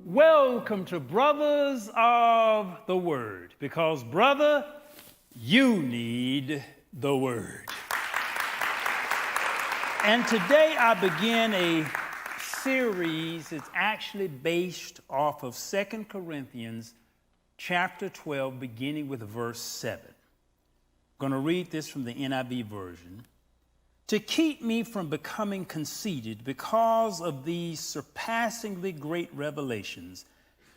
Welcome to Brothers of the Word, because, brother, you need the Word. And today I begin a series that's actually based off of 2 Corinthians chapter 12, beginning with verse 7. I'm going to read this from the NIV version. To keep me from becoming conceited because of these surpassingly great revelations,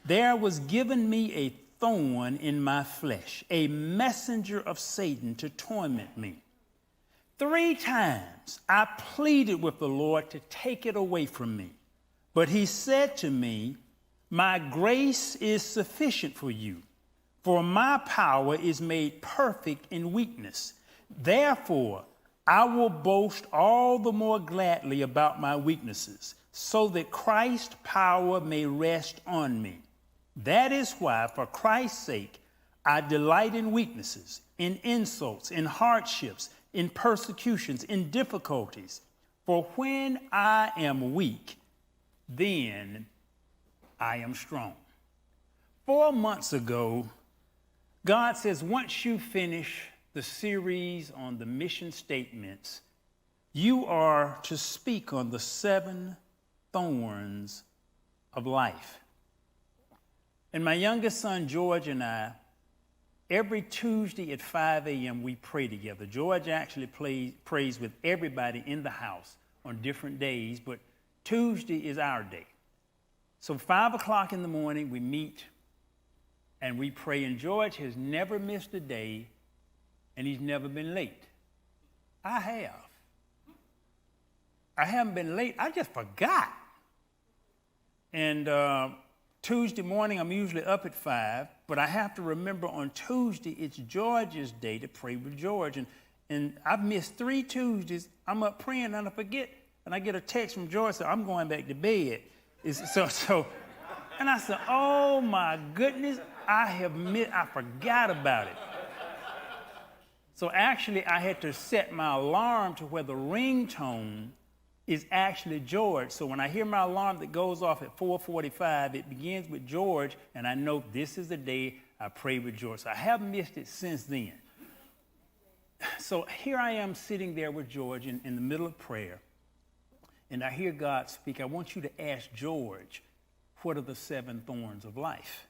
there was given me a thorn in my flesh, a messenger of Satan to torment me. 3 times I pleaded with the Lord to take it away from me. But he said to me, "My grace is sufficient for you, for my power is made perfect in weakness. Therefore, I will boast all the more gladly about my weaknesses, so that Christ's power may rest on me. That is why, for Christ's sake, I delight in weaknesses, in insults, in hardships, in persecutions, in difficulties. For when I am weak, then I am strong." 4 months ago, God says, once you finish the series on the mission statements, you are to speak on the 7 thorns of life. And my youngest son, George, and I, every Tuesday at 5 a.m., we pray together. George actually prays with everybody in the house on different days, but Tuesday is our day. So 5 o'clock in the morning, we meet and we pray. And George has never missed a day, and he's never been late. I have. I haven't been late. I just forgot. And Tuesday morning, I'm usually up at 5, but I have to remember on Tuesday, it's George's day to pray with George. And I've missed 3 Tuesdays. I'm up praying and I forget. And I get a text from George saying, "I'm going back to bed." And I said, "Oh my goodness, I forgot about it." So actually, I had to set my alarm to where the ringtone is actually George. So when I hear my alarm that goes off at 4:45, it begins with George, and I know this is the day I pray with George. So I haven't missed it since then. So here I am sitting there with George in the middle of prayer, and I hear God speak. "I want you to ask George, what are the 7 thorns of life?"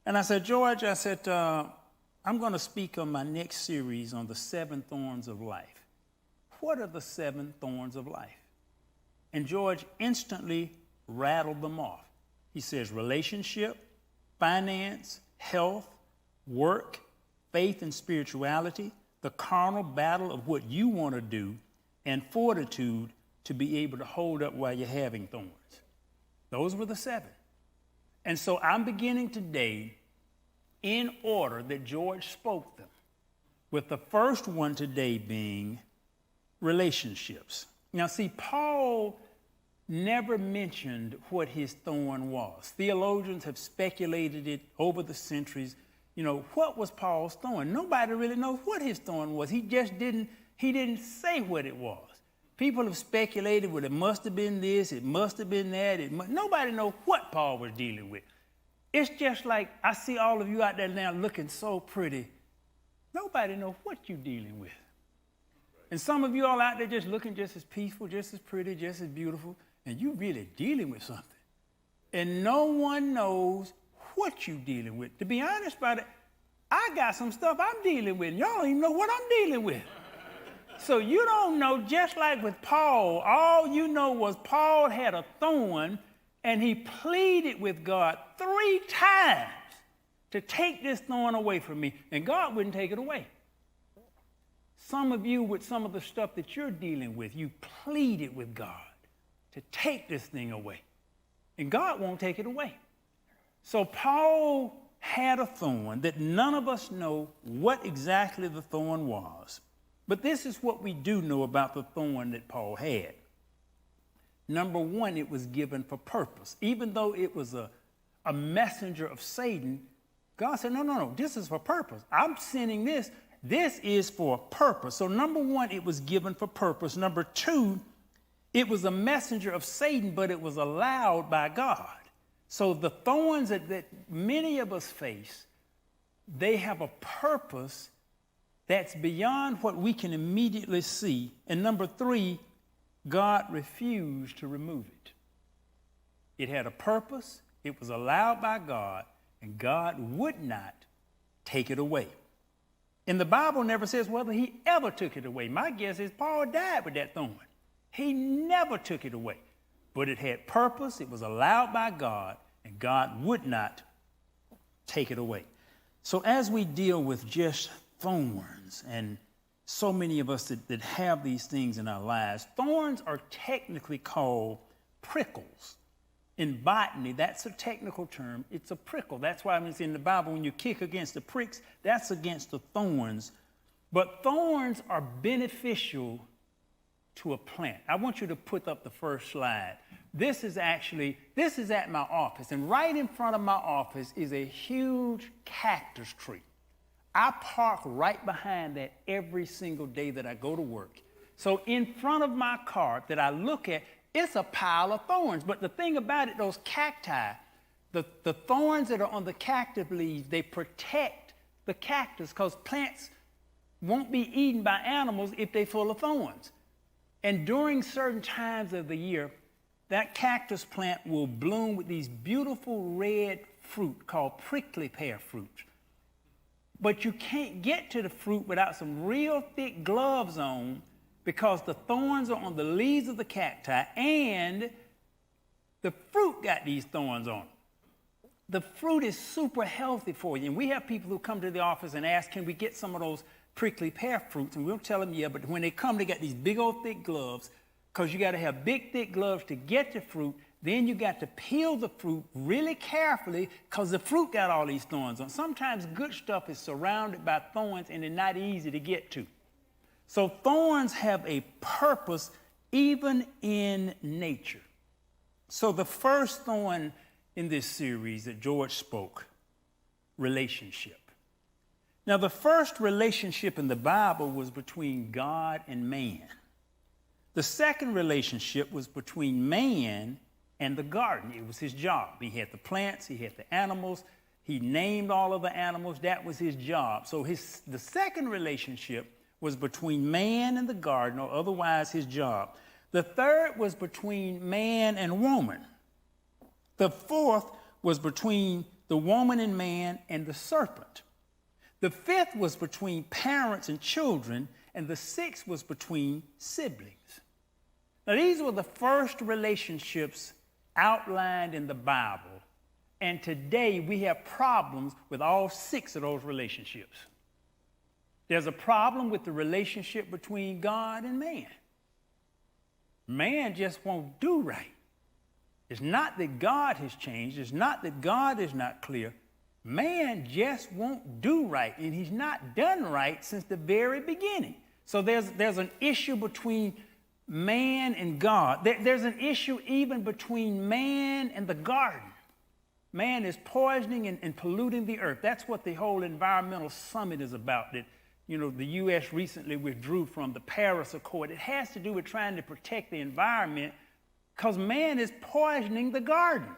And I said, "George," I'm going to speak on my next series on the 7 thorns of life. What are the 7 thorns of life? And George instantly rattled them off. He says relationship, finance, health, work, faith and spirituality, the carnal battle of what you want to do, and fortitude to be able to hold up while you're having thorns. Those were the 7. And so I'm beginning today in order that George spoke them, with the first one today being relationships. Now, see, Paul never mentioned what his thorn was. Theologians have speculated it over the centuries. You know, what was Paul's thorn? Nobody really knows what his thorn was. He didn't say what it was. People have speculated, well, it must have been this, it must have been that. Nobody knows what Paul was dealing with. It's just like I see all of you out there now looking so pretty. Nobody knows what you're dealing with. And some of you all out there just looking just as peaceful, just as pretty, just as beautiful, and you really dealing with something. And no one knows what you're dealing with. To be honest about it, I got some stuff I'm dealing with, and y'all don't even know what I'm dealing with. So you don't know, just like with Paul, all you know was Paul had a thorn, and he pleaded with God 3 times to take this thorn away from me, and God wouldn't take it away. Some of you, with some of the stuff that you're dealing with, you pleaded with God to take this thing away, and God won't take it away. So Paul had a thorn that none of us know what exactly the thorn was, but this is what we do know about the thorn that Paul had. Number 1, it was given for purpose. Even though it was a messenger of Satan, God said, no, this is for purpose. I'm sending this. This is for a purpose. So number 1, it was given for purpose. Number 2, it was a messenger of Satan, but it was allowed by God. So the thorns that many of us face, they have a purpose that's beyond what we can immediately see. And number 3, God refused to remove it. It had a purpose, it was allowed by God, and God would not take it away. And the Bible never says whether he ever took it away. My guess is Paul died with that thorn. He never took it away. But it had purpose, it was allowed by God, and God would not take it away. So as we deal with just thorns, and so many of us that have these things in our lives, thorns are technically called prickles. In botany, that's a technical term. It's a prickle. That's why it's in the Bible, when you kick against the pricks, that's against the thorns. But thorns are beneficial to a plant. I want you to put up the first slide. This is at my office, and right in front of my office is a huge cactus tree. I park right behind that every single day that I go to work. So in front of my car that I look at, it's a pile of thorns. But the thing about it, those cacti, the thorns that are on the cactus leaves, they protect the cactus, because plants won't be eaten by animals if they're full of thorns. And during certain times of the year, that cactus plant will bloom with these beautiful red fruit called prickly pear fruit. But you can't get to the fruit without some real thick gloves on, because the thorns are on the leaves of the cacti, and the fruit got these thorns on it. The fruit is super healthy for you. And we have people who come to the office and ask, can we get some of those prickly pear fruits? And we'll tell them, yeah, but when they come, they got these big old thick gloves, because you got to have big, thick gloves to get the fruit. Then you got to peel the fruit really carefully, because the fruit got all these thorns on. Sometimes good stuff is surrounded by thorns, and they're not easy to get to. So thorns have a purpose even in nature. So the first thorn in this series that George spoke, relationship. Now, the first relationship in the Bible was between God and man. The second relationship was between man and the garden. It was his job. He had the plants, he had the animals, he named all of the animals. That was his job. So the second relationship was between man and the garden, or otherwise his job. The third was between man and woman. The fourth was between the woman and man and the serpent. The fifth was between parents and children, and the sixth was between siblings. Now, these were the first relationships outlined in the Bible, and today we have problems with all 6 of those relationships. There's a problem with the relationship between God and man. Man just won't do right. It's not that God has changed. It's not that God is not clear. Man just won't do right, and he's not done right since the very beginning. So there's an issue between man and God. There's an issue even between man and the garden. Man is poisoning and polluting the earth. That's what the whole environmental summit is about, that the U.S. recently withdrew from the Paris Accord. It has to do with trying to protect the environment, because man is poisoning the garden,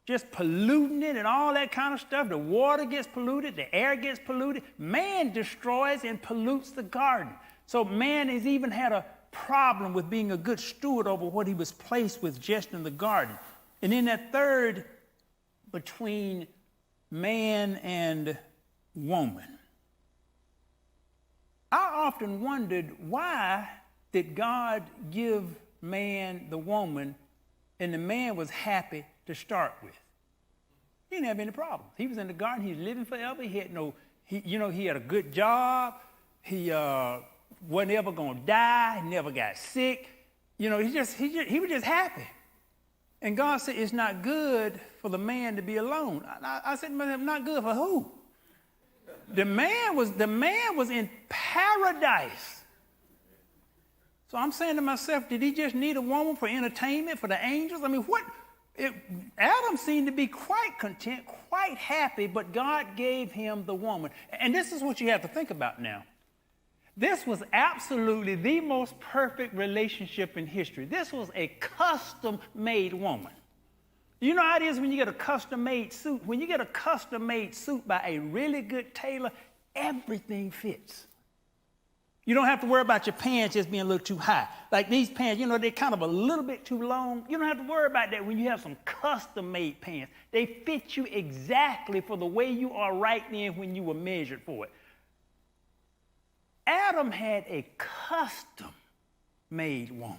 just polluting it and all that kind of stuff. The water gets polluted, the air gets polluted. Man destroys and pollutes the garden. So man has even had a problem with being a good steward over what he was placed with just in the garden. And then that third, between man and woman. I often wondered, why did God give man the woman, and the man was happy to start with? He didn't have any problems. He was in the garden. He was living forever. He had he had a good job. He wasn't ever going to die. He never got sick. He was just happy. And God said, it's not good for the man to be alone. I said, not good for who? The man was in paradise. So I'm saying to myself, did he just need a woman for entertainment, for the angels? I mean, Adam seemed to be quite content, quite happy, but God gave him the woman. And this is what you have to think about now. This was absolutely the most perfect relationship in history. This was a custom-made woman. You know how it is when you get a custom-made suit? When you get a custom-made suit by a really good tailor, everything fits. You don't have to worry about your pants just being a little too high. Like these pants, you know, they're kind of a little bit too long. You don't have to worry about that when you have some custom-made pants. They fit you exactly for the way you are right then when you were measured for it. Adam had a custom-made woman.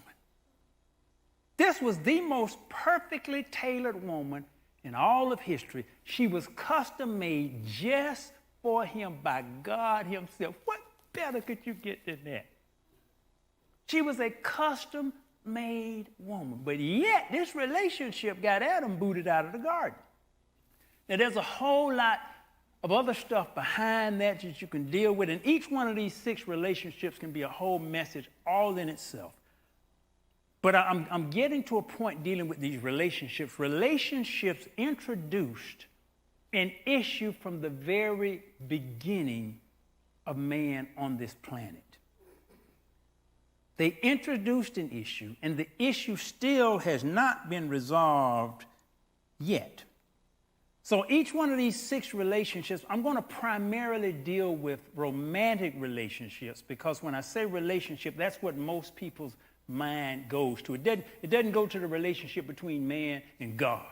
This was the most perfectly tailored woman in all of history. She was custom-made just for him by God himself. What better could you get than that? She was a custom-made woman. But yet, this relationship got Adam booted out of the garden. Now, there's a whole lot of other stuff behind that you can deal with, and each one of these 6 relationships can be a whole message all in itself. But I'm getting to a point dealing with these relationships. Relationships introduced an issue from the very beginning of man on this planet. They introduced an issue, and the issue still has not been resolved yet. So each one of these 6 relationships, I'm going to primarily deal with romantic relationships, because when I say relationship, that's what most people's mind goes to. It doesn't go to the relationship between man and God.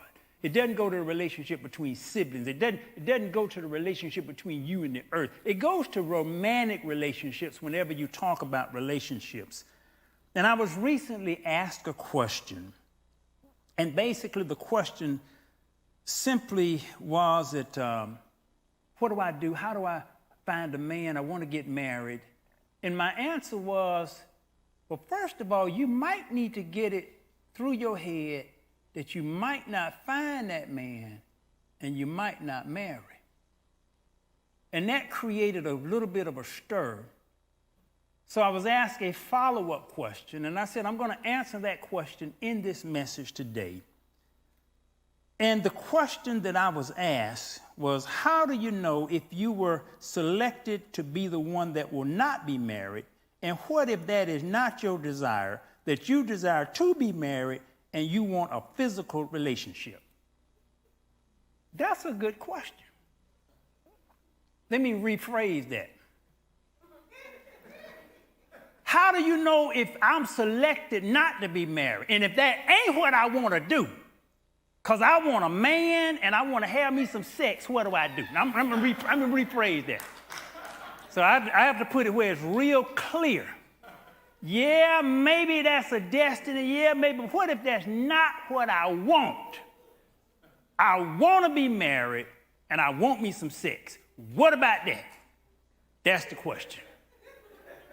It doesn't go to the relationship between siblings. It doesn't go to the relationship between you and the earth. It goes to romantic relationships whenever you talk about relationships. And I was recently asked a question, and basically the question simply was that, what do I do? How do I find a man? I want to get married. And my answer was, well, first of all, you might need to get it through your head that you might not find that man and you might not marry. And that created a little bit of a stir. So I was asked a follow-up question, and I said, I'm going to answer that question in this message today. And the question that I was asked was, how do you know if you were selected to be the one that will not be married? And what if that is not your desire, that you desire to be married and you want a physical relationship? That's a good question. Let me rephrase that. How do you know if I'm selected not to be married? And if that ain't what I want to do, because I want a man and I want to have me some sex, what do I do? I'm going to rephrase that. So I have to put it where it's real clear. Yeah, maybe that's a destiny. Yeah, maybe. But what if that's not what I want? I want to be married and I want me some sex. What about that? That's the question.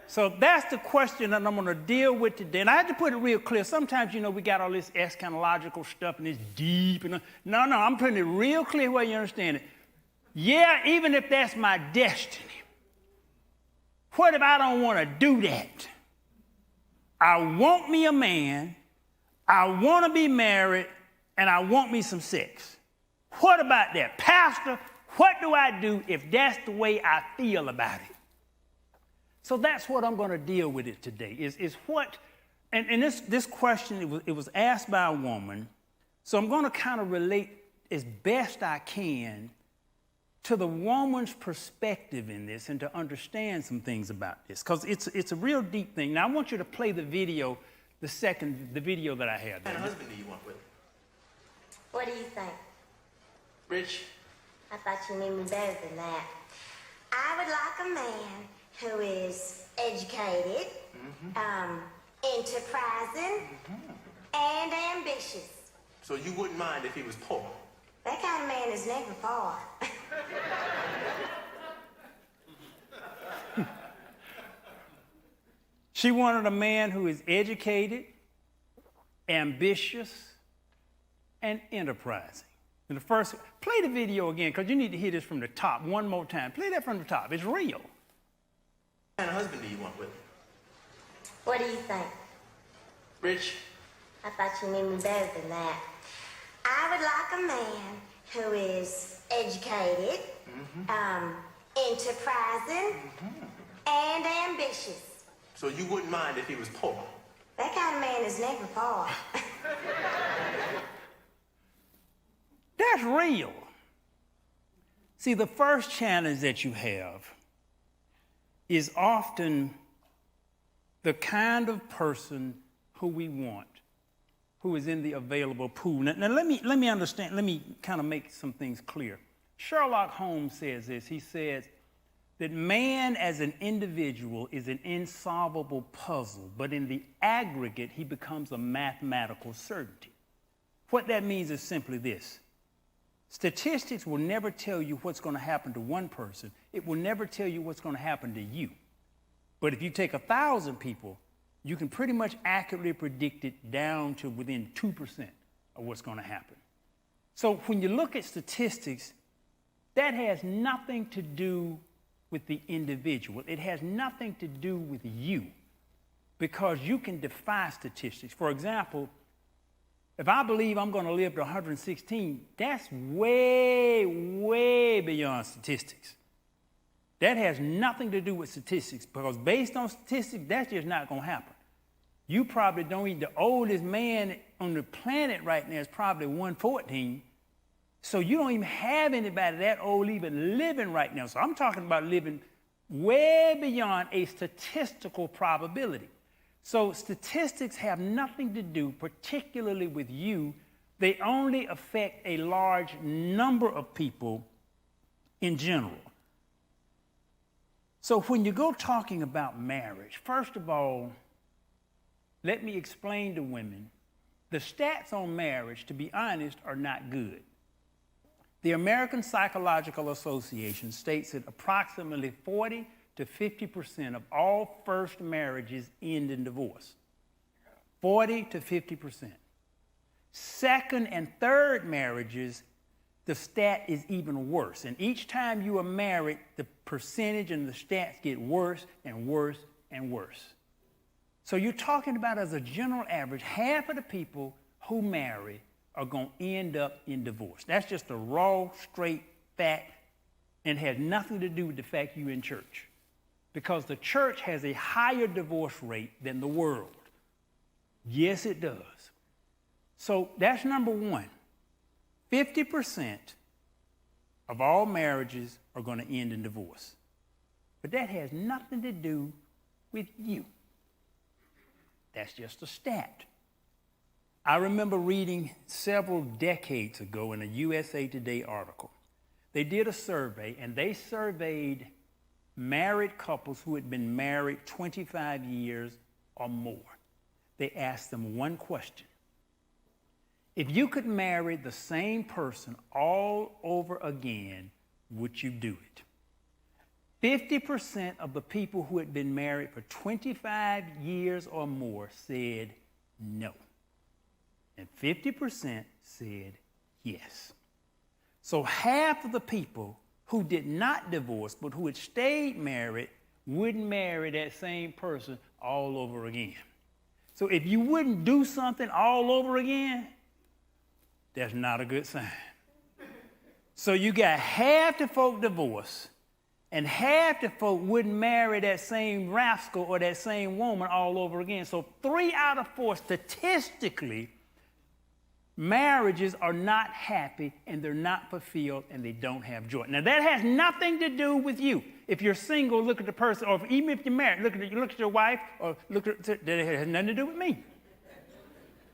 So that's the question that I'm going to deal with today. And I have to put it real clear. Sometimes, you know, we got all this eschatological stuff and it's deep. And no, I'm putting it real clear where you understand it. Yeah, even if that's my destiny. What if I don't want to do that? I want me a man, I want to be married, and I want me some sex. What about that? Pastor, what do I do if that's the way I feel about it? So that's what I'm going to deal with it today, is what, and this question, it was asked by a woman, so I'm going to kind of relate as best I can to the woman's perspective in this and to understand some things about this, because it's a real deep thing. Now, I want you to play the video, the video that I had. What kind of husband do you want with? What do you think? Rich? I thought you knew me better than that. I would like a man who is educated, enterprising, and ambitious. So you wouldn't mind if he was poor? That kind of man is never poor. She wanted a man who is educated, ambitious, and enterprising. And the first, play the video again, because you need to hear this from the top one more time. Play that from the top. It's real. What kind of husband do you want with? What do you think? Rich? I thought you knew me better than that. I would like a man who is educated, enterprising, and ambitious. So you wouldn't mind if he was poor? That kind of man is never poor. real. See, the first challenge that you have is often the kind of person who we want, who is in the available pool. Now let me understand, let me kind of make some things clear. Sherlock Holmes says this. He says that man as an individual is an insolvable puzzle, but in the aggregate, he becomes a mathematical certainty. What that means is simply this. Statistics will never tell you what's going to happen to one person. It will never tell you what's going to happen to you. But if you take 1,000 people, you can pretty much accurately predict it down to within 2% of what's going to happen. So when you look at statistics, that has nothing to do with the individual. It has nothing to do with you, because you can defy statistics. For example, if I believe I'm going to live to 116, that's way, way beyond statistics. That has nothing to do with statistics, because based on statistics, that's just not going to happen. You probably don't even, the oldest man on the planet right now is probably 114. So you don't even have anybody that old even living right now. So I'm talking about living way beyond a statistical probability. So statistics have nothing to do particularly with you. They only affect a large number of people in general. So when you go talking about marriage, first of all, let me explain to women, the stats on marriage, to be honest, are not good. The American Psychological Association states that approximately 40 to 50% of all first marriages end in divorce. 40 to 50%. Second and third marriages, the stat is even worse. And each time you are married, the percentage and the stats get worse and worse and worse. So you're talking about, as a general average, half of the people who marry are going to end up in divorce. That's just a raw, straight fact, and has nothing to do with the fact you're in church. Because the church has a higher divorce rate than the world. Yes, it does. So that's number one. 50% of all marriages are going to end in divorce. But that has nothing to do with you. That's just a stat. I remember reading several decades ago in a USA Today article. They did a survey, and they surveyed married couples who had been married 25 years or more. They asked them one question. If you could marry the same person all over again, would you do it? 50% of the people who had been married for 25 years or more said no. And 50% said yes. So half of the people who did not divorce, but who had stayed married, wouldn't marry that same person all over again. So if you wouldn't do something all over again, that's not a good sign. So you got half the folk divorced, and half the folk wouldn't marry that same rascal or that same woman all over again. So 3 out of 4 statistically, marriages are not happy, and they're not fulfilled, and they don't have joy. Now, that has nothing to do with you. If you're single, look at the person, or even if you're married, look at your wife, or that has nothing to do with me.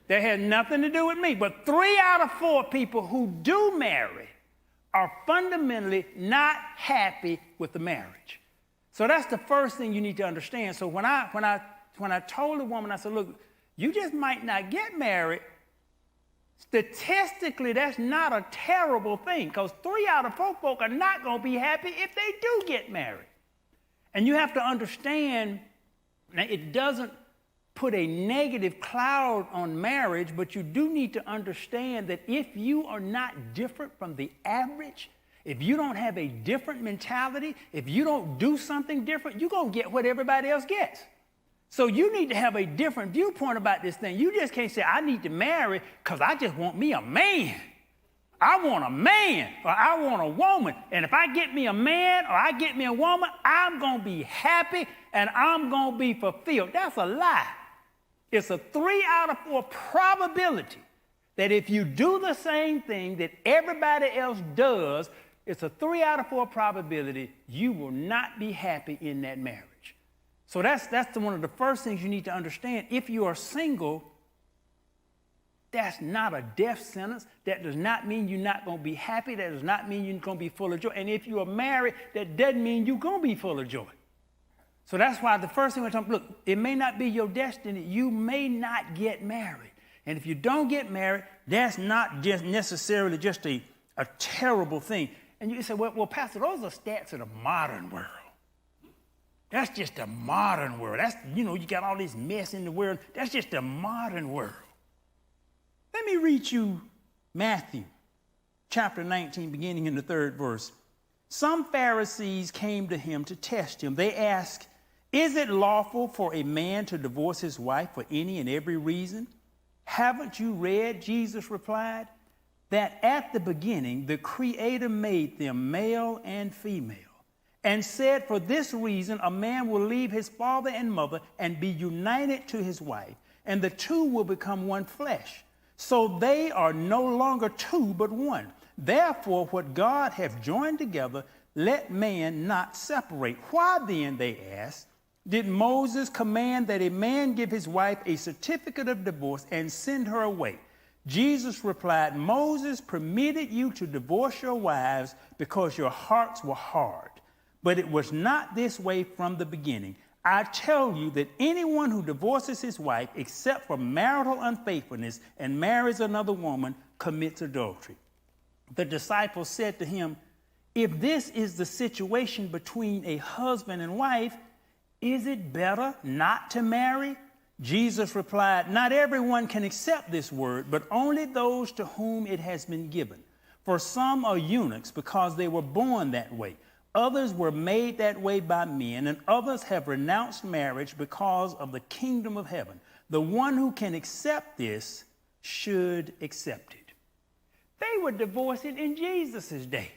That has nothing to do with me. But 3 out of 4 people who do marry are fundamentally not happy with the marriage. So that's the first thing you need to understand. So when I told the woman, I said, look, you just might not get married. Statistically, that's not a terrible thing, because 3 out of 4 folk are not going to be happy if they do get married. And you have to understand, now it doesn't put a negative cloud on marriage, but you do need to understand that if you are not different from the average, if you don't have a different mentality, if you don't do something different, you're going to get what everybody else gets. So you need to have a different viewpoint about this thing. You just can't say, I need to marry because I just want me a man. I want a man, or I want a woman. And if I get me a man or I get me a woman, I'm going to be happy and I'm going to be fulfilled. That's a lie. It's a 3 out of 4 probability that if you do the same thing that everybody else does, it's a 3 out of 4 probability you will not be happy in that marriage. So that's one of the first things you need to understand. If you are single, that's not a death sentence. That does not mean you're not going to be happy. That does not mean you're going to be full of joy. And if you are married, that doesn't mean you're going to be full of joy. So that's why the first thing we're talking about, look, it may not be your destiny. You may not get married. And if you don't get married, that's not just necessarily just a terrible thing. And you say, well, Pastor, those are stats of the modern world. That's just the modern world. That's, you got all this mess in the world. That's just the modern world. Let me read you Matthew chapter 19, beginning in the 3rd verse. Some Pharisees came to him to test him. They asked, is it lawful for a man to divorce his wife for any and every reason? Haven't you read, Jesus replied, that at the beginning the Creator made them male and female, and said for this reason a man will leave his father and mother and be united to his wife, and the two will become one flesh. So they are no longer two, but one. Therefore, what God hath joined together, let man not separate. Why then, they asked, did Moses command that a man give his wife a certificate of divorce and send her away? Jesus replied, Moses permitted you to divorce your wives because your hearts were hard. But it was not this way from the beginning. I tell you that anyone who divorces his wife except for marital unfaithfulness and marries another woman commits adultery. The disciples said to him, if this is the situation between a husband and wife, is it better not to marry? Jesus replied, not everyone can accept this word, but only those to whom it has been given. For some are eunuchs because they were born that way. Others were made that way by men, and others have renounced marriage because of the kingdom of heaven. The one who can accept this should accept it. They were divorcing in Jesus' day.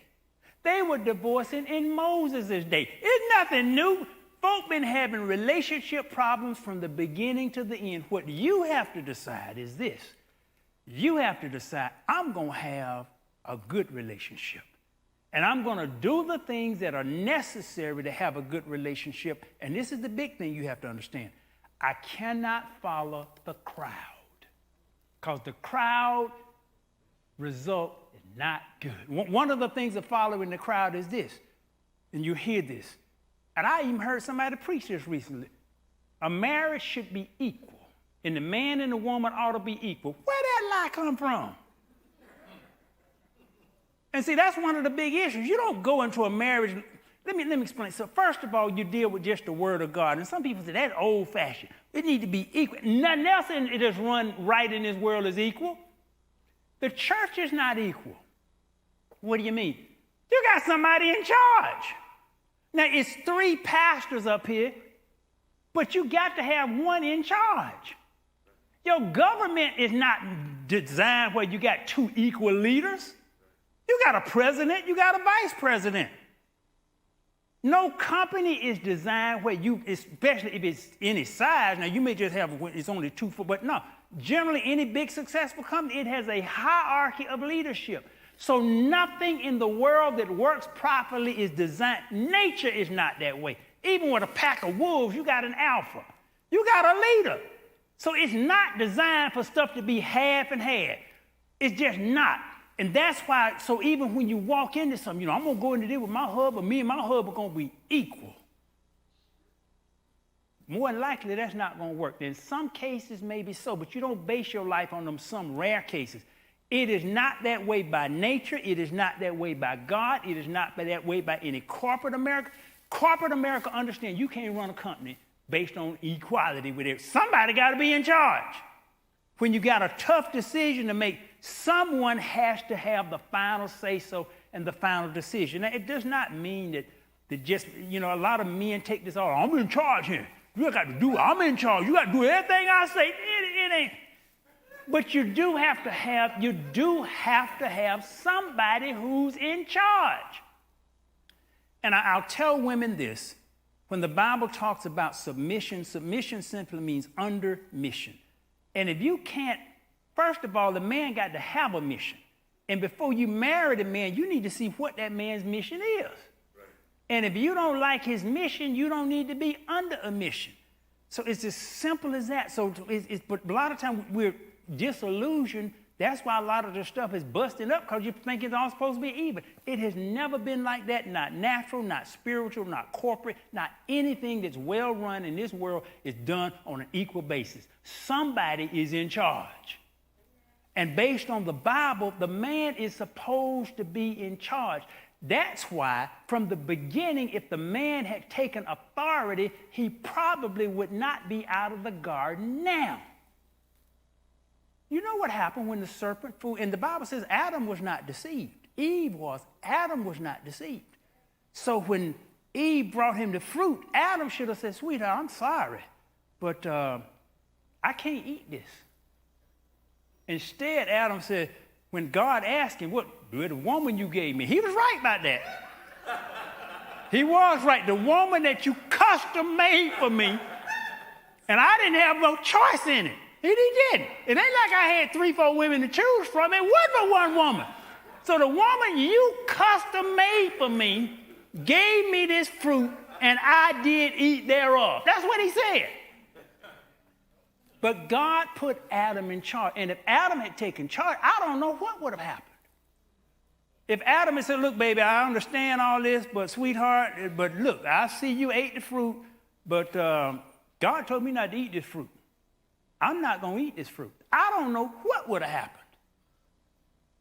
They were divorcing in Moses' day. It's nothing new. Folk been having relationship problems from the beginning to the end. What you have to decide is this. You have to decide, I'm going to have a good relationship. And I'm going to do the things that are necessary to have a good relationship. And this is the big thing you have to understand. I cannot follow the crowd, because the crowd result is not good. One of the things of following the crowd is this, and you hear this. And I even heard somebody preach this recently. A marriage should be equal, and the man and the woman ought to be equal. Where that lie come from? And see, that's one of the big issues. You don't go into a marriage. Let me explain. So first of all, you deal with just the word of God. And some people say that's old-fashioned. It needs to be equal. Nothing else it is run right in this world is equal. The church is not equal. What do you mean? You got somebody in charge. Now, it's 3 pastors up here, but you got to have one in charge. Your government is not designed where you got 2 equal leaders. You got a president, you got a vice president. No company is designed where you, especially if it's any size, now you may just have, it's only 2 foot, but no. Generally, any big successful company, it has a hierarchy of leadership. So nothing in the world that works properly is designed. Nature is not that way. Even with a pack of wolves, you got an alpha. You got a leader. So it's not designed for stuff to be half and half. It's just not. And that's why, so even when you walk into something, I'm going to go into this with my husband, me and my husband are going to be equal. More than likely, that's not going to work. In some cases, maybe so, but you don't base your life on them some rare cases. It is not that way by nature. It is not that way by God. It is not that way by any corporate America. Corporate America understands you can't run a company based on equality with it. Somebody got to be in charge. When you got a tough decision to make, someone has to have the final say-so and the final decision. Now, it does not mean that just, a lot of men take this, I'm in charge here. You got to do it. I'm in charge. You got to do everything I say. It ain't. But you do have to have somebody who's in charge. And I'll tell women this. When the Bible talks about submission, submission simply means under mission. And if you can't First of all, the man got to have a mission. And before you marry the man, you need to see what that man's mission is. Right. And if you don't like his mission, you don't need to be under a mission. So it's as simple as that. So but a lot of times we're disillusioned. That's why a lot of the stuff is busting up, because you think it's all supposed to be even. It has never been like that, not natural, not spiritual, not corporate, not anything that's well run in this world is done on an equal basis. Somebody is in charge. And based on the Bible, the man is supposed to be in charge. That's why, from the beginning, if the man had taken authority, he probably would not be out of the garden now. You know what happened when the serpent fooled? And the Bible says Adam was not deceived. Eve was. Adam was not deceived. So when Eve brought him the fruit, Adam should have said, sweetheart, I'm sorry, but I can't eat this. Instead, Adam said, when God asked him, what, the woman you gave me, he was right about that. He was right. The woman that you custom made for me, and I didn't have no choice in it. He didn't. It ain't like I had 3-4 women to choose from. It wasn't but one woman. So the woman you custom made for me gave me this fruit, and I did eat thereof. That's what he said. But God put Adam in charge. And if Adam had taken charge, I don't know what would have happened. If Adam had said, look, baby, I understand all this, but sweetheart, but look, I see you ate the fruit, but God told me not to eat this fruit. I'm not going to eat this fruit. I don't know what would have happened.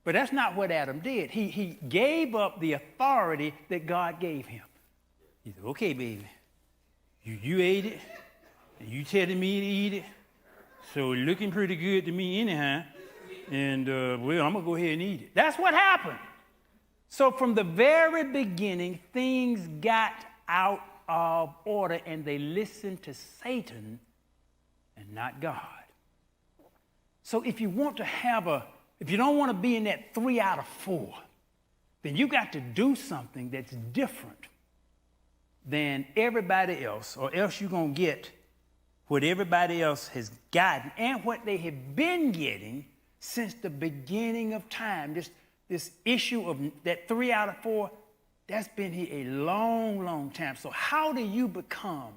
But that's not what Adam did. He gave up the authority that God gave him. He said, okay, baby, you ate it, and you telling me to eat it, so it's looking pretty good to me anyhow, and well, I'm going to go ahead and eat it. That's what happened. So from the very beginning, things got out of order, and they listened to Satan and not God. So if you want to if you don't want to be in that 3 out of 4, then you got to do something that's different than everybody else, or else you're going to get what everybody else has gotten and what they have been getting since the beginning of time. This issue of that 3 out of 4, that's been here a long, long time. So how do you become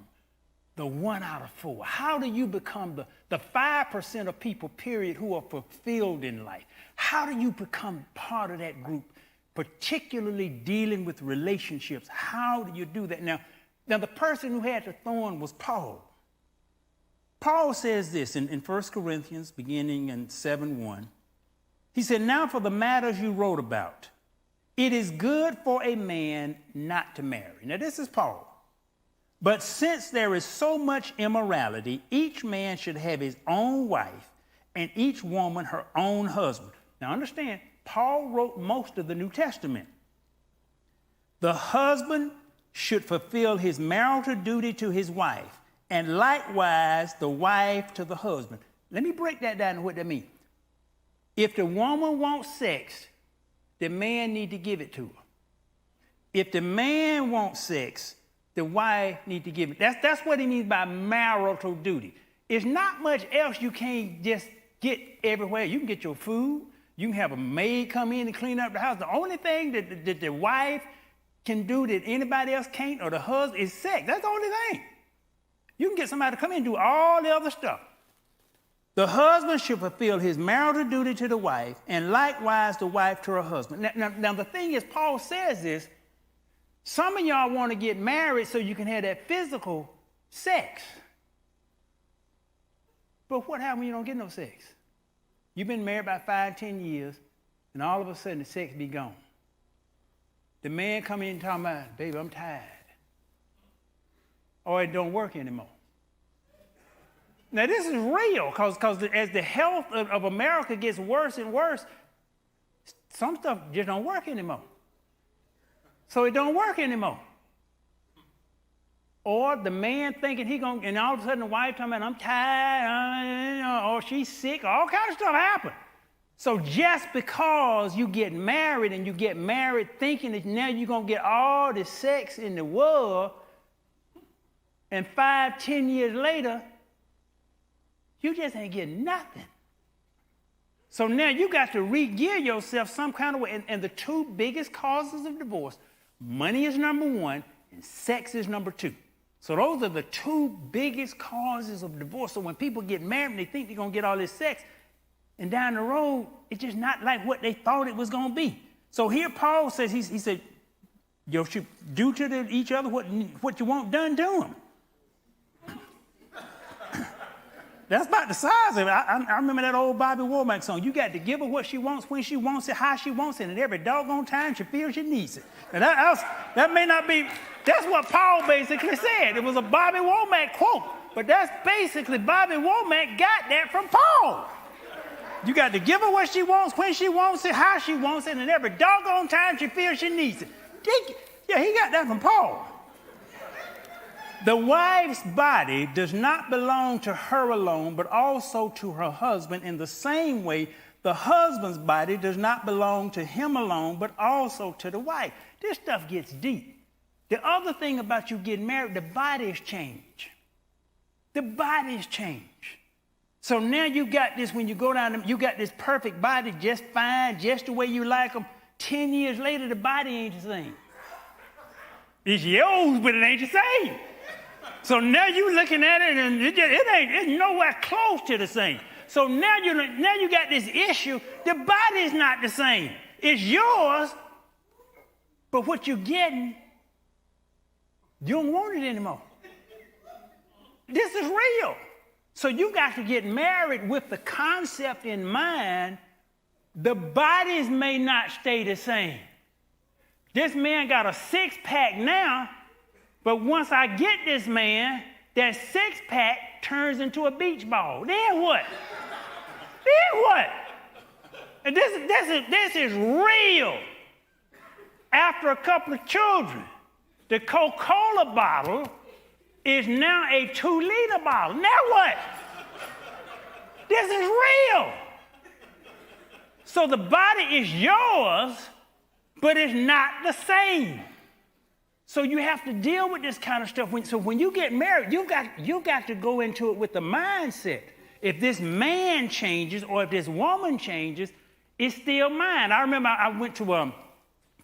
the 1 out of 4? How do you become the 5% of people, period, who are fulfilled in life? How do you become part of that group, particularly dealing with relationships? How do you do that? Now the person who had the thorn was Paul. Paul says this in 1 Corinthians, beginning in 7:1. He said, now for the matters you wrote about, it is good for a man not to marry. Now this is Paul. But since there is so much immorality, each man should have his own wife and each woman her own husband. Now understand, Paul wrote most of the New Testament. The husband should fulfill his marital duty to his wife, and likewise the wife to the husband. Let me break that down and what that means. If the woman wants sex, the man need to give it to her. If the man wants sex, the wife need to give it. That's what he means by marital duty. It's not much else you can't just get everywhere. You can get your food. You can have a maid come in and clean up the house. The only thing that the wife can do that anybody else can't, or the husband, is sex. That's the only thing. You can get somebody to come in and do all the other stuff. The husband should fulfill his marital duty to the wife, and likewise the wife to her husband. Now the thing is, Paul says this, some of y'all want to get married so you can have that physical sex. But what happens when you don't get no sex? You've been married about 5-10 years, and all of a sudden the sex be gone. The man come in and talking about, baby, I'm tired. Or it don't work anymore. Now this is real, because as the health of America gets worse and worse, some stuff just don't work anymore. So it don't work anymore. Or the man thinking and all of a sudden the wife talking about, I'm tired, or she's sick, all kinds of stuff happen. So just because you get married, and you get married thinking that now you're going to get all the sex in the world, and 5-10 years later, you just ain't getting nothing. So now you got to re-gear yourself some kind of way. And the two biggest causes of divorce, money is number one and sex is number two. So those are the two biggest causes of divorce. So when people get married, they think they're going to get all this sex. And down the road, it's just not like what they thought it was going to be. So here Paul says, he said, you should do to each other what you want done to them. That's about the size of it. I remember that old Bobby Womack song. You got to give her what she wants, when she wants it, how she wants it, and every doggone time she feels she needs it. And that may not be, that's what Paul basically said. It was a Bobby Womack quote. But that's basically Bobby Womack got that from Paul. You got to give her what she wants, when she wants it, how she wants it, and every doggone time she feels she needs it. Yeah, he got that from Paul. The wife's body does not belong to her alone, but also to her husband. In the same way, the husband's body does not belong to him alone, but also to the wife. This stuff gets deep. The other thing about you getting married, the bodies change. The bodies change. So now you got this, when you go down, you got this perfect body, just fine, just the way you like them. 10 years later, the body ain't the same. It's yours, but it ain't the same. So now you looking at it, and it's nowhere close to the same. So now you got this issue. The body's not the same. It's yours, but what you're getting, you don't want it anymore. This is real. So you got to get married with the concept in mind. The bodies may not stay the same. This man got a six-pack now, but once I get this man, that six-pack turns into a beach ball. Then what? Then what? And this is real. After a couple of children, the Coca-Cola bottle is now a 2-liter bottle. Now what? This is real. So the body is yours, but it's not the same. So you have to deal with this kind of stuff. So when you get married, you got to go into it with the mindset. If this man changes or if this woman changes, it's still mine. I remember I went to a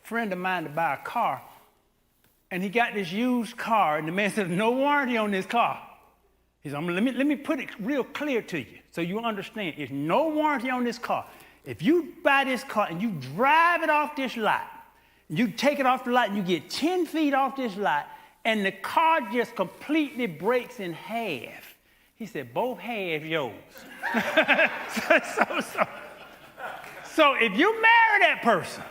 friend of mine to buy a car, and he got this used car, and the man said, no warranty on this car. He said, let me put it real clear to you so you understand. There's no warranty on this car. If you buy this car and you drive it off this lot, you take it off the lot and you get 10 feet off this lot, and the car just completely breaks in half. He said, both halves yours. So if you marry that person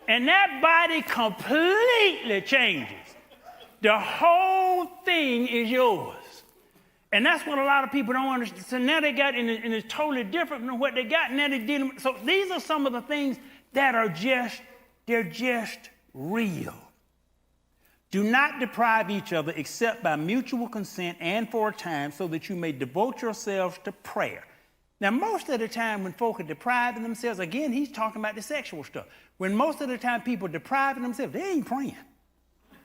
and that body completely changes, the whole thing is yours. And that's what a lot of people don't understand. So now they got, and it's totally different than what they got. Now they're dealing with, so these are some of the things that are they're just real. Do not deprive each other except by mutual consent and for a time, so that you may devote yourselves to prayer. Now, most of the time when folk are depriving themselves, again, he's talking about the sexual stuff. When most of the time people are depriving themselves, they ain't praying.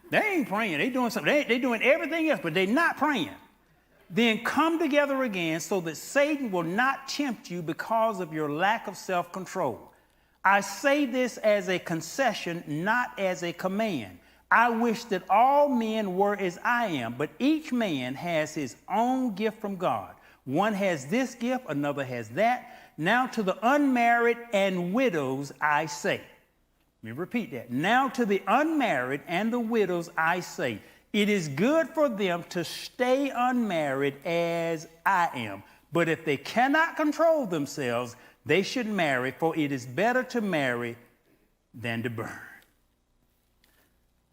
They ain't praying. They're doing something. They're doing everything else, but they're not praying. Then come together again so that Satan will not tempt you because of your lack of self-control. I say this as a concession, not as a command. I wish that all men were as I am, but each man has his own gift from God. One has this gift, another has that. Now to the unmarried and widows I say. Let me repeat that. Now to the unmarried and the widows I say, it is good for them to stay unmarried as I am. But if they cannot control themselves, they should marry, for it is better to marry than to burn.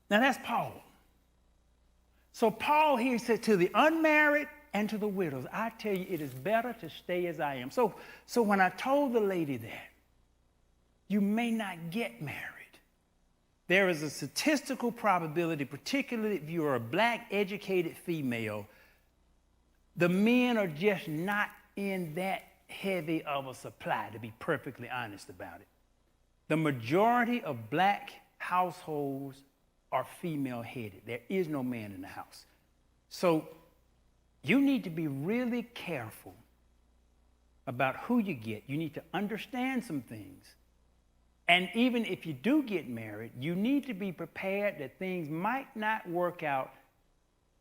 Now that's Paul. So Paul here said to the unmarried and to the widows, I tell you, it is better to stay as I am. So when I told the lady that, you may not get married. There is a statistical probability, particularly if you are a black educated female, the men are just not in that heavy of a supply, to be perfectly honest about it. The majority of black households are female headed. There is no man in the house. So you need to be really careful about who you get. You need to understand some things. And even if you do get married, you need to be prepared that things might not work out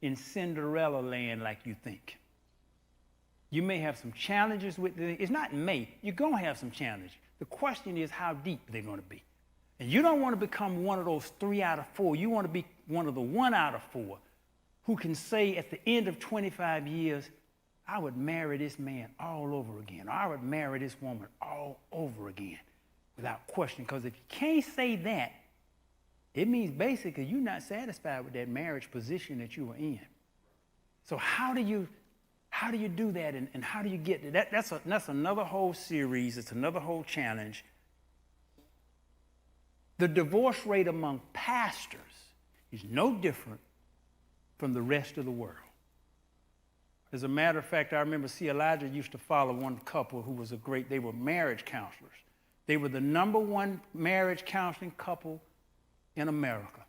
in Cinderella land like you think. You may have some challenges with it. It's not may. You're going to have some challenges. The question is how deep they're going to be. And you don't want to become one of those 3 out of 4. You want to be one of the 1 out of 4 who can say at the end of 25 years, I would marry this man all over again. Or I would marry this woman all over again without question. Because if you can't say that, it means basically you're not satisfied with that marriage position that you were in. So how do you do that, and how do you get to that? That's another whole series. It's another whole challenge. The divorce rate among pastors is no different from the rest of the world. As a matter of fact, I remember Elijah used to follow one couple who was they were marriage counselors. They were the #1 marriage counseling couple in America.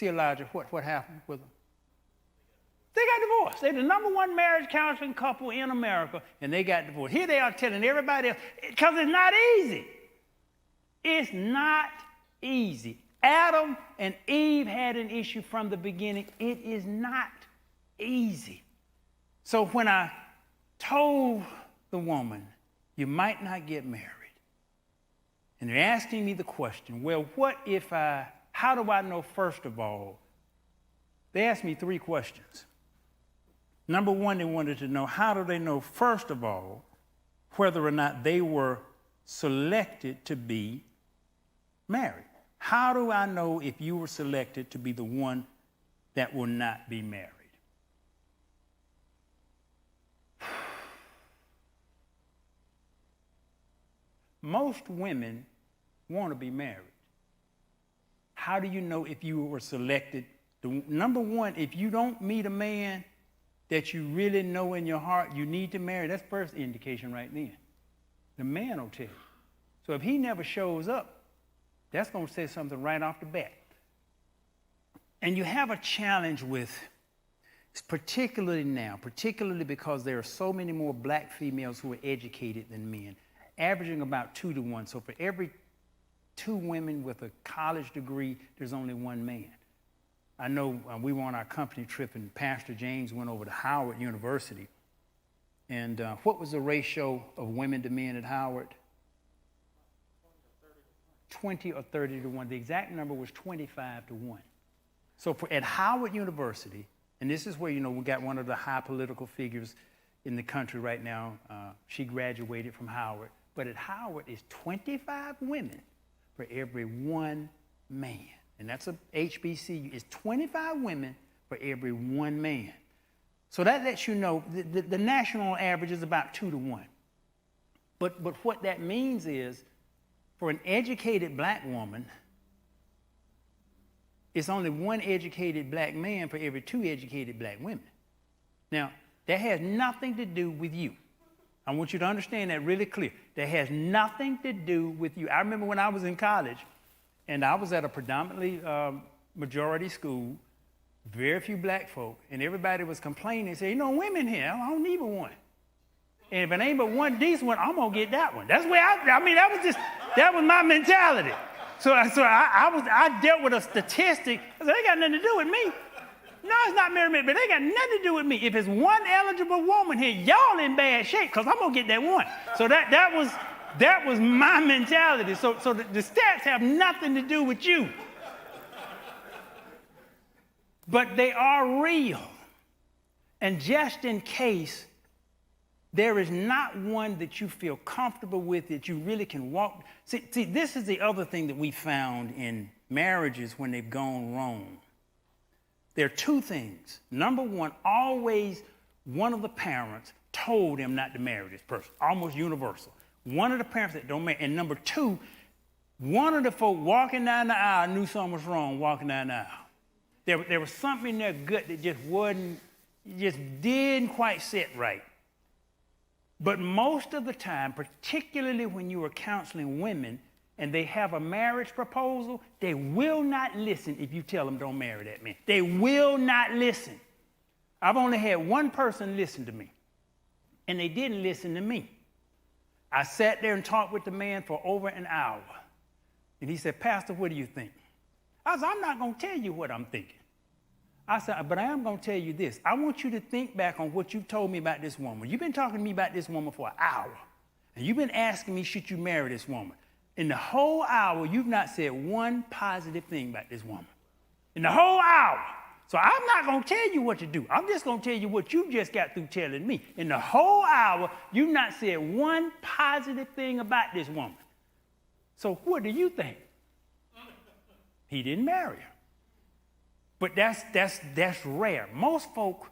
Elijah, what happened with them? They got divorced. They're the #1 marriage counseling couple in America, and they got divorced. Here they are telling everybody else, because it's not easy. It's not easy. Adam and Eve had an issue from the beginning. It is not easy. So when I told the woman, you might not get married, and they're asking me the question, well, how do I know, first of all? They asked me 3 questions. Number 1, they wanted to know, how do they know, first of all, whether or not they were selected to be married? How do I know if you were selected to be the one that will not be married? Most women want to be married. How do you know if you were selected? Number 1, if you don't meet a man that you really know in your heart you need to marry, that's first indication right then. The man will tell you. So if he never shows up, that's going to say something right off the bat. And you have a challenge with, particularly now, particularly because there are so many more black females who are educated than men, averaging about 2 to 1. So for every 2 women with a college degree, there's only 1 man. I know we were on our company trip, and Pastor James went over to Howard University. And what was the ratio of women to men at Howard? 20 or 30 to 1. The exact number was 25 to 1. So at Howard University, and this is where, we got one of the high political figures in the country right now. She graduated from Howard. But at Howard, it's 25 women for every 1 man. And that's a HBCU. It's 25 women for every 1 man. So that lets you know the national average is about 2 to 1. But what that means is, for an educated black woman, it's only 1 educated black man for every 2 educated black women. Now, that has nothing to do with you. I want you to understand that really clear. That has nothing to do with you. I remember when I was in college, and I was at a predominantly majority school, very few black folk, and everybody was complaining, saying, women here, I don't need but 1. And if it ain't but 1 decent one, I'm going to get that one. That's where that was my mentality. So I dealt with a statistic. I said, they got nothing to do with me. No, it's not married, but they got nothing to do with me. If it's 1 eligible woman here, y'all in bad shape, because I'm going to get that 1. So that was my mentality. So the stats have nothing to do with you. But they are real. And just in case there is not one that you feel comfortable with, that you really can walk. See, this is the other thing that we found in marriages when they've gone wrong. There are 2 things. Number 1, always one of the parents told them not to marry this person, almost universal. One of the parents that don't marry. And number 2, one of the folk walking down the aisle knew something was wrong walking down the aisle. There was something in their gut that just didn't quite sit right. But most of the time, particularly when you are counseling women and they have a marriage proposal, they will not listen if you tell them don't marry that man. They will not listen. I've only had 1 person listen to me, and they didn't listen to me. I sat there and talked with the man for over an hour. And he said, Pastor, what do you think? I said, I'm not going to tell you what I'm thinking. I said, but I am going to tell you this. I want you to think back on what you told me about this woman. You've been talking to me about this woman for an hour. And you've been asking me, should you marry this woman? In the whole hour, you've not said one positive thing about this woman. In the whole hour. So I'm not going to tell you what to do. I'm just going to tell you what you just got through telling me. In the whole hour, you've not said one positive thing about this woman. So what do you think? He didn't marry her. But that's rare. Most folk,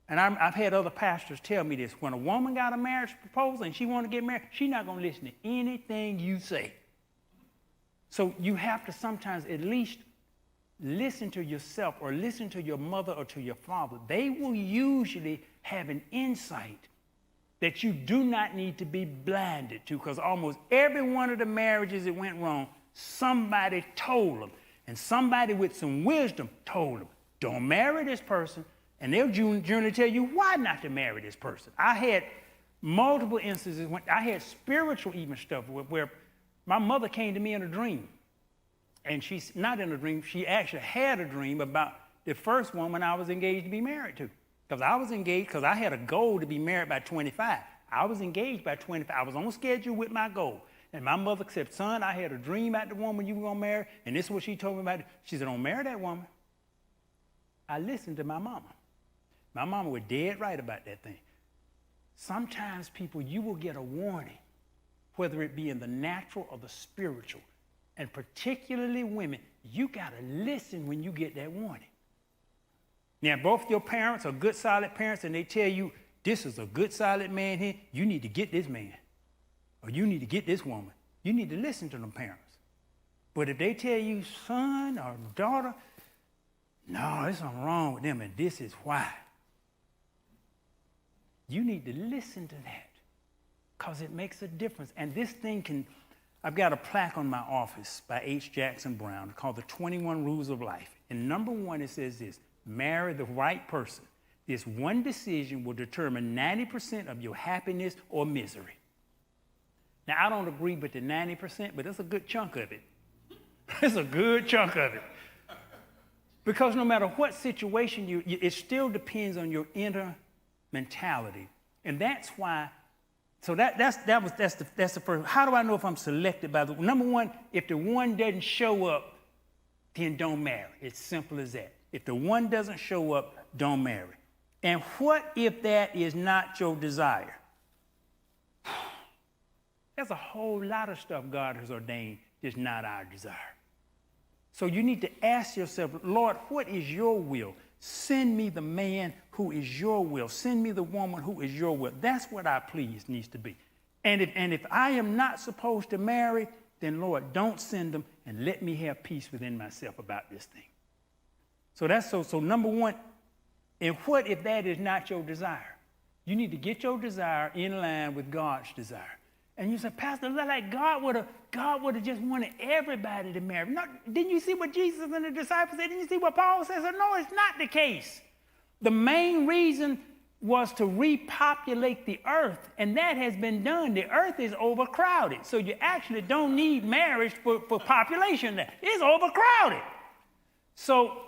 and I've had other pastors tell me this, when a woman got a marriage proposal and she want to get married, she's not going to listen to anything you say. So you have to sometimes at least listen to yourself or listen to your mother or to your father. They will usually have an insight that you do not need to be blinded to, because almost every one of the marriages that went wrong, somebody told them. And somebody with some wisdom told them, don't marry this person. And they'll generally tell you why not to marry this person. I had multiple instances when I had spiritual even stuff where my mother came to me in a dream. And she's not in a dream, she actually had a dream about the first woman I was engaged to be married to. Because I was engaged, because I had a goal to be married by 25. I was engaged by 25. I was on schedule with my goal. And my mother said, son, I had a dream about the woman you were going to marry, and this is what she told me about it. She said, don't marry that woman. I listened to my mama. My mama was dead right about that thing. Sometimes, people, you will get a warning, whether it be in the natural or the spiritual. And particularly women, you got to listen when you get that warning. Now, both your parents are good, solid parents, and they tell you, this is a good, solid man here. You need to get this man. Or you need to get this woman. You need to listen to them parents. But if they tell you, son or daughter, no, there's something wrong with them, and this is why. You need to listen to that, because it makes a difference. And this thing can, I've got a plaque on my office by H. Jackson Brown called The 21 Rules of Life. And number 1, it says this: marry the right person. This one decision will determine 90% of your happiness or misery. Now, I don't agree with the 90%, but it's a good chunk of it. It's a good chunk of it. Because no matter what situation it still depends on your inner mentality. And that's why, so that's the first. How do I know if I'm selected by the, number 1, if the one doesn't show up, then don't marry. It's simple as that. If the one doesn't show up, don't marry. And what if that is not your desire? There's a whole lot of stuff God has ordained that's not our desire. So you need to ask yourself, Lord, what is your will? Send me the man who is your will. Send me the woman who is your will. That's what our pleas needs to be. And if I am not supposed to marry, then Lord, don't send them, and let me have peace within myself about this thing. So that's so number 1, and what if that is not your desire? You need to get your desire in line with God's desire. And you say, Pastor, like God would have just wanted everybody to marry. No, didn't you see what Jesus and the disciples said? Didn't you see what Paul says? No, it's not the case. The main reason was to repopulate the earth, and that has been done. The earth is overcrowded, so you actually don't need marriage for population there. It's overcrowded. So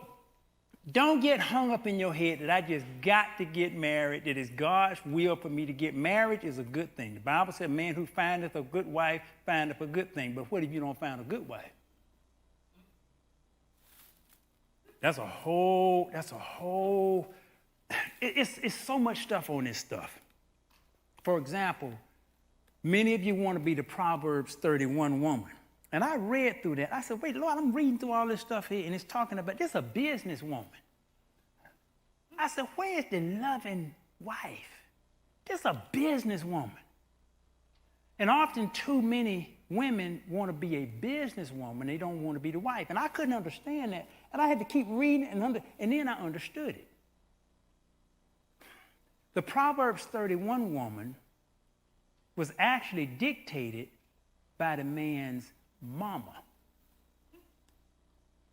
don't get hung up in your head that I just got to get married, that it's God's will for me to get married is a good thing. The Bible said, man who findeth a good wife findeth a good thing. But what if you don't find a good wife? It's so much stuff on this stuff. For example, many of you want to be the Proverbs 31 woman. And I read through that. I said, wait, Lord, I'm reading through all this stuff here, and it's talking about this a businesswoman. I said, where is the loving wife? This a businesswoman. And often too many women want to be a businesswoman. They don't want to be the wife. And I couldn't understand that. And I had to keep reading, and then I understood it. The Proverbs 31 woman was actually dictated by the man's mama.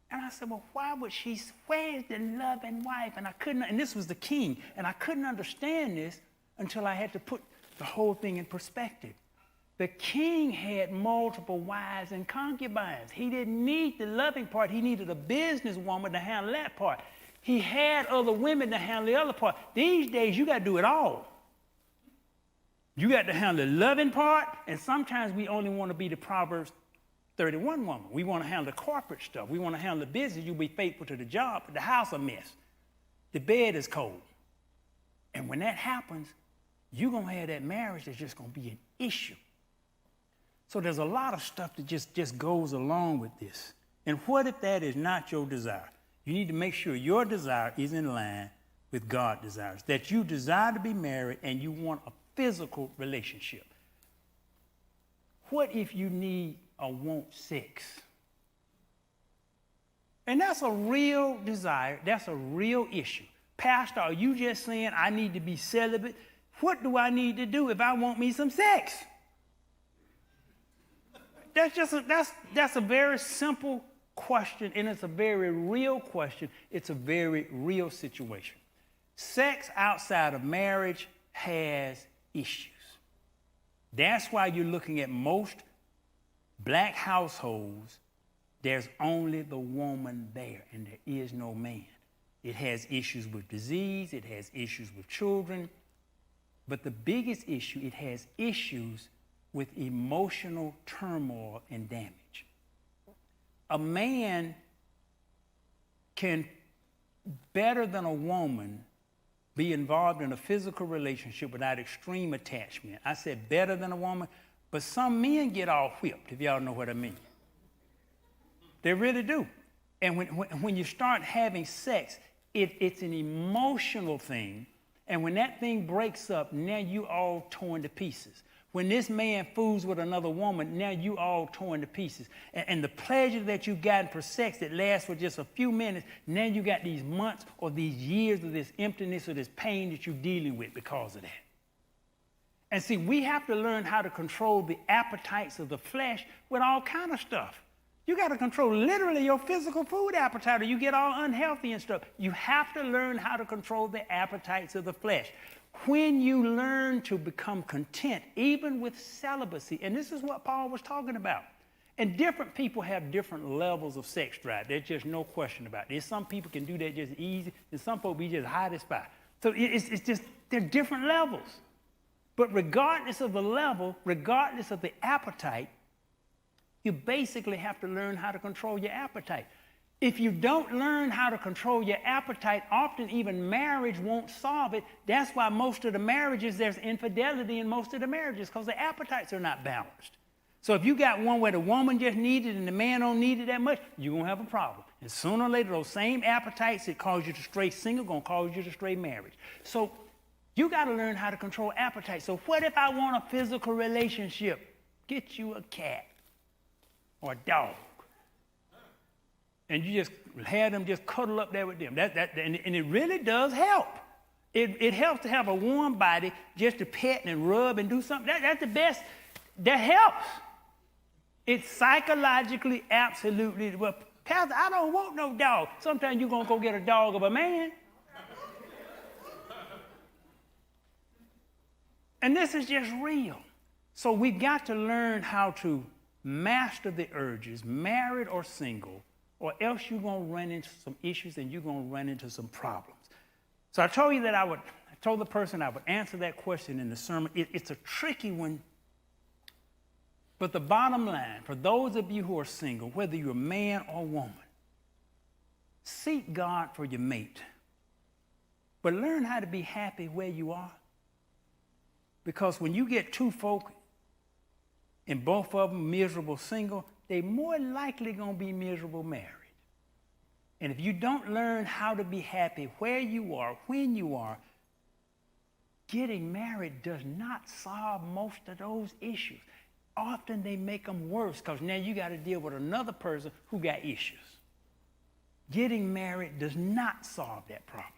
And I said, well, where's the loving wife? And this was the king, and I couldn't understand this until I had to put the whole thing in perspective. The king had multiple wives and concubines. He didn't need the loving part. He needed a businesswoman to handle that part. He had other women to handle the other part. These days, you got to do it all. You got to handle the loving part, and sometimes we only want to be the Proverbs 31 woman. We want to handle the corporate stuff. We want to handle the business. You'll be faithful to the job, but the house a mess. The bed is cold. And when that happens, you're going to have that marriage that's just going to be an issue. So there's a lot of stuff that just goes along with this. And what if that is not your desire? You need to make sure your desire is in line with God's desires, that you desire to be married and you want a physical relationship. What if you need or want sex? And that's a real desire. That's a real issue. Pastor, are you just saying I need to be celibate? What do I need to do if I want me some sex? That's a very simple question, and it's a very real question. It's a very real situation. Sex outside of marriage has issues. That's why you're looking at most black households, there's only the woman there, and there is no man. It has issues with disease, it has issues with children, but the biggest issue, it has issues with emotional turmoil and damage. A man can, better than a woman, be involved in a physical relationship without extreme attachment. I said better than a woman, but some men get all whipped, if y'all know what I mean. They really do. And when you start having sex, it's an emotional thing. And when that thing breaks up, now you all torn to pieces. When this man fools with another woman, now you all torn to pieces. And the pleasure that you got for sex that lasts for just a few minutes, now you got these months or these years of this emptiness or this pain that you're dealing with because of that. And see, we have to learn how to control the appetites of the flesh with all kind of stuff. You got to control literally your physical food appetite or you get all unhealthy and stuff. You have to learn how to control the appetites of the flesh. When you learn to become content, even with celibacy, and this is what Paul was talking about. And different people have different levels of sex drive. There's just no question about it. There's some people can do that just easy, and some folks be just high as fire. So it's just, they're different levels. But regardless of the level, regardless of the appetite, you basically have to learn how to control your appetite. If you don't learn how to control your appetite, often even marriage won't solve it. That's why most of the marriages, there's infidelity in most of the marriages, because the appetites are not balanced. So if you got one where the woman just needs it and the man don't need it that much, you're going to have a problem. And sooner or later, those same appetites that cause you to stray single going to cause you to stray marriage. So you got to learn how to control appetite. So what if I want a physical relationship? Get you a cat or a dog. And you just have them just cuddle up there with them. And it really does help. It helps to have a warm body just to pet and rub and do something. That's the best. That helps. It's psychologically absolutely, well, Pastor, I don't want no dog. Sometimes you're going to go get a dog of a man. And this is just real. So we've got to learn how to master the urges, married or single, or else you're going to run into some issues and you're going to run into some problems. So I told you that I told the person I would answer that question in the sermon. It's a tricky one. But the bottom line, for those of you who are single, whether you're a man or woman, seek God for your mate. But learn how to be happy where you are. Because when you get two folk and both of them miserable single, they more likely going to be miserable married. And if you don't learn how to be happy where you are, when you are, getting married does not solve most of those issues. Often they make them worse because now you got to deal with another person who got issues. Getting married does not solve that problem.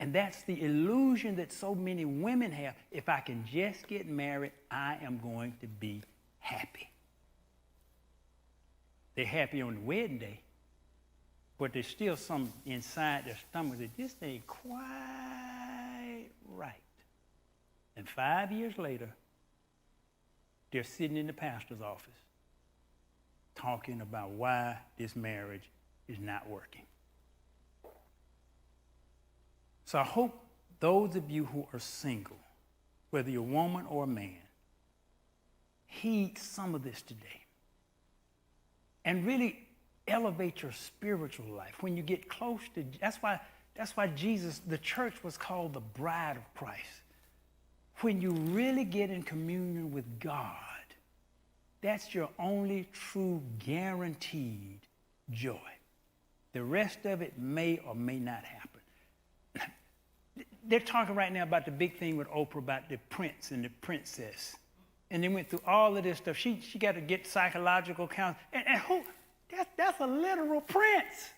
And that's the illusion that so many women have. If I can just get married, I am going to be happy. They're happy on the wedding day, but there's still some inside their stomach that this ain't quite right. And 5 years later, they're sitting in the pastor's office talking about why this marriage is not working. So I hope those of you who are single, whether you're a woman or a man, heed some of this today and really elevate your spiritual life. When you get close to, that's why Jesus, the church was called the bride of Christ. When you really get in communion with God, that's your only true guaranteed joy. The rest of it may or may not happen. They're talking right now about the big thing with Oprah about the prince and the princess. And they went through all of this stuff. She got to get psychological counseling. And who? That's a literal prince.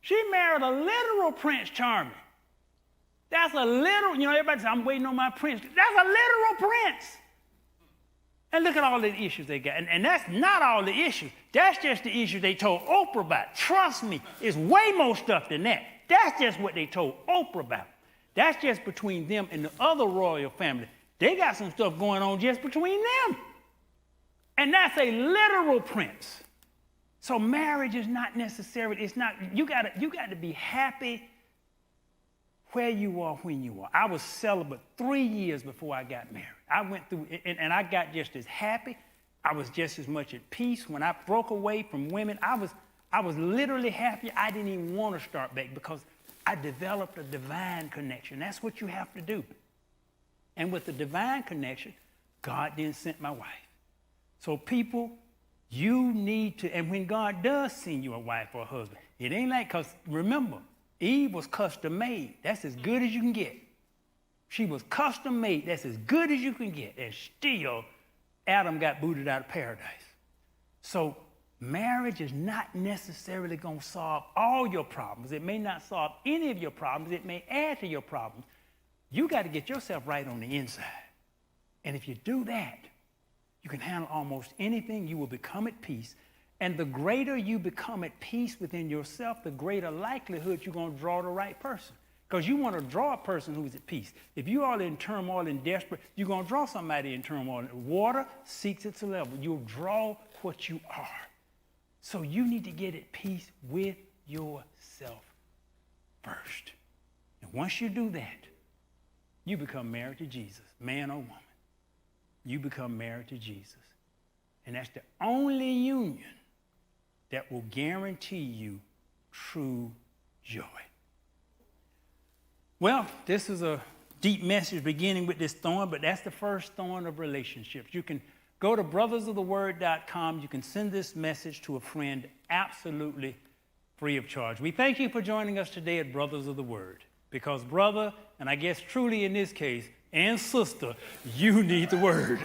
She married a literal Prince Charming. That's a literal, everybody says, I'm waiting on my prince. That's a literal prince. And look at all the issues they got. And that's not all the issues. That's just the issue they told Oprah about. Trust me, it's way more stuff than that. That's just what they told Oprah about. That's just between them and the other royal family. They got some stuff going on just between them. And that's a literal prince. So marriage is not necessarily, it's not, you got to be happy where you are when you are. I was celibate 3 years before I got married. I went through, and I got just as happy. I was just as much at peace. When I broke away from women, I was literally happy. I didn't even want to start back because I developed a divine connection. That's what you have to do. And with the divine connection, God then sent my wife. So people, you need to, and when God does send you a wife or a husband, it ain't like, because remember, Eve was custom made. That's as good as you can get. She was custom made. That's as good as you can get. And still, Adam got booted out of paradise. So marriage is not necessarily going to solve all your problems. It may not solve any of your problems. It may add to your problems. You got to get yourself right on the inside. And if you do that, you can handle almost anything. You will become at peace. And the greater you become at peace within yourself, the greater likelihood you're going to draw the right person. Because you want to draw a person who's at peace. If you are in turmoil and desperate, you're going to draw somebody in turmoil. Water seeks its level. You'll draw what you are. So you need to get at peace with yourself first. And once you do that, you become married to Jesus, man or woman. You become married to Jesus. And that's the only union that will guarantee you true joy. Well, this is a deep message beginning with this thorn, but that's the first thorn of relationships. You can go to brothersoftheword.com. You can send this message to a friend absolutely free of charge. We thank you for joining us today at Brothers of the Word, because brother, and I guess truly in this case, and sister, you need the Word.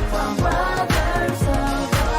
From Brothers of